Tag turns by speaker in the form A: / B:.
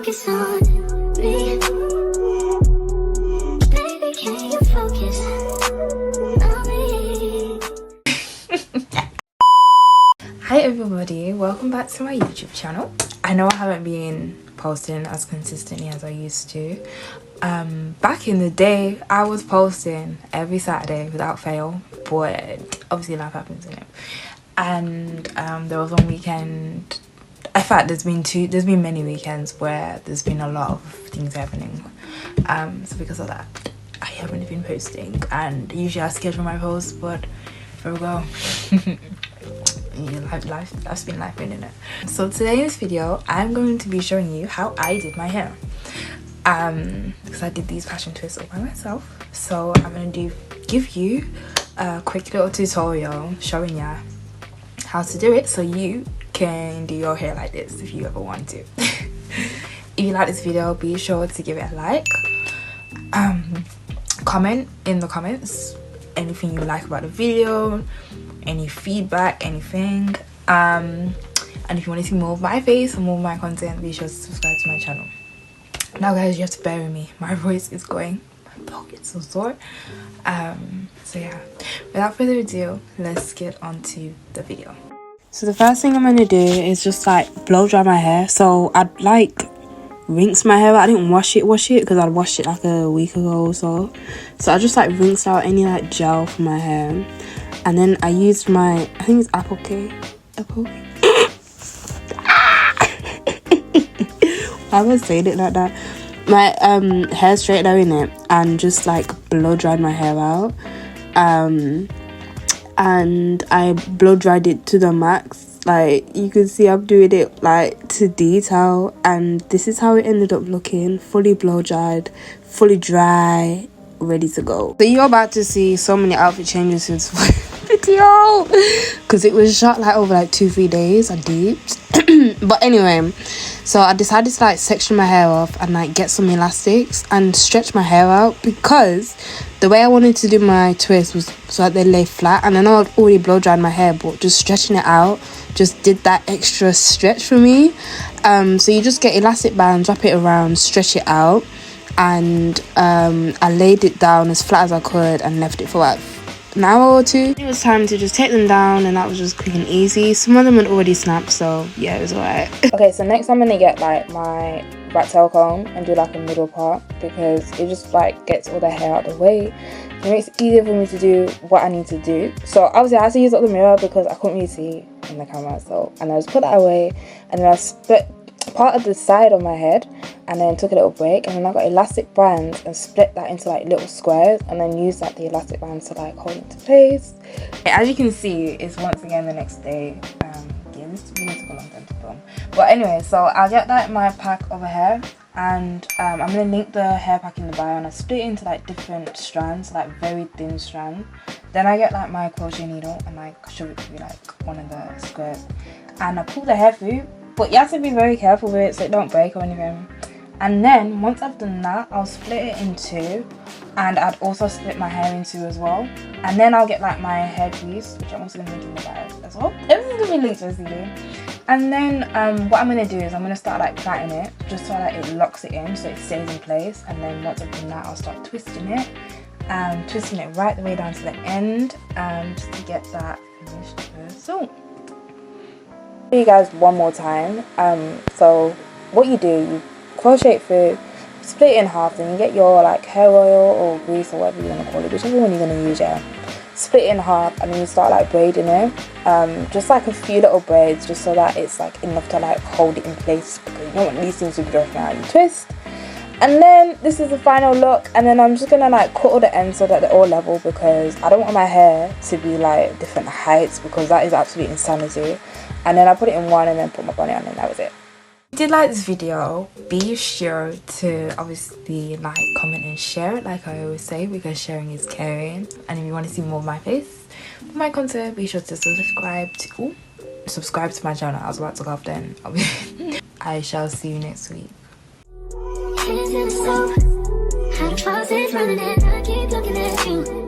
A: focus on me. Baby, can you focus on me?
B: Hi everybody, welcome back to my YouTube channel. I know I haven't been posting as consistently as I used to. Back in the day I was posting every Saturday without fail, but obviously life happens in it. And there was one weekend, in fact there's been many weekends where there's been a lot of things happening, so because of that I haven't been posting, and usually I schedule my posts, but here we go. Life's been life, isn't it? So today in this video I'm going to be showing you how I did my hair, because I did these passion twists all by myself. So I'm going to give you a quick little tutorial showing you how to do it so you can do your hair like this if you ever want to. If you like this video, be sure to give it a like, comment in the comments anything you like about the video, any feedback, anything, and if you want to see more of my face and more of my content, be sure to subscribe to my channel. Now guys, you have to bear with me, my voice is going, my throat is so sore. So yeah, without further ado, let's get on to the video. So the first thing I'm gonna do is just like blow dry my hair. So I'd like rinse my hair out. I didn't wash it because I'd washed it like a week ago or so. So I just like rinsed out any like gel from my hair, and then I used my, I think it's Apple. Why am I saying it like that? My hair straightener in it, and just like blow dried my hair out. And I blow dried it to the max. Like you can see I'm doing it like to detail, and this is how it ended up looking, fully blow dried, fully dry, ready to go. So you're about to see so many outfit changes in this video because it was shot like over like 2-3 days. I deeped. But anyway, so I decided to like section my hair off and like get some elastics and stretch my hair out, because the way I wanted to do my twist was so that they lay flat, and I know I've already blow dried my hair, but just stretching it out just did that extra stretch for me. So you just get elastic bands, wrap it around, stretch it out, and I laid it down as flat as I could and left it for like an hour or two. It was time to just take them down, and that was just quick and easy. Some of them had already snapped, so yeah, it was alright. Okay, so next I'm gonna get like my rat tail comb and do like a middle part, because it just like gets all the hair out of the way. It makes it easier for me to do what I need to do. So obviously I had to use up the mirror because I couldn't really see in the camera, so, and I just put that away, and then I split part of the side of my head and then took a little break, and then I got elastic bands and split that into like little squares, and then used like the elastic bands to like hold it into place. As you can see, it's once again the next day. Yeah, this video took a long time to film, but anyway, so I'll get like my pack of hair, and I'm gonna link the hair pack in the bio, and I split it into like different strands, like very thin strands. Then I get like my crochet needle and like shove it through like one of the squares, and I pull the hair through, but you have to be very careful with it so it don't break or anything. And then once I've done that, I'll split it in two, and I'd also split my hair in two as well. And then I'll get like my hair grease, which I'm also going to link in the bio as well. Everything's going to be linked basically. And then what I'm going to do is I'm going to start like plaiting it, just so that it locks it in so it stays in place. And then once I've done that, I'll start twisting it, and twisting it right the way down to the end, just to get that finished result. Show you guys one more time. So what you do, you crochet through, split it in half, then you get your like hair oil or grease or whatever you want to call it, whichever one you're going to use. Yeah, split it in half, and then you start like braiding it, just like a few little braids, just so that it's like enough to like hold it in place, because you don't want these things to be dropping out. You twist, and then this is the final look. And then I'm just gonna like cut all the ends so that they're all level, because I don't want my hair to be like different heights, because that is absolute insanity. And then I put it in one and then put my bonnet on, and that was it. If you did like this video, be sure to obviously like, comment and share it, like I always say, because sharing is caring. And if you want to see more of my face, my content, be sure to subscribe to my channel. I was about to go off then. I shall see you next week.
A: Hands in the soap, how the faucet's running it, I keep looking at you.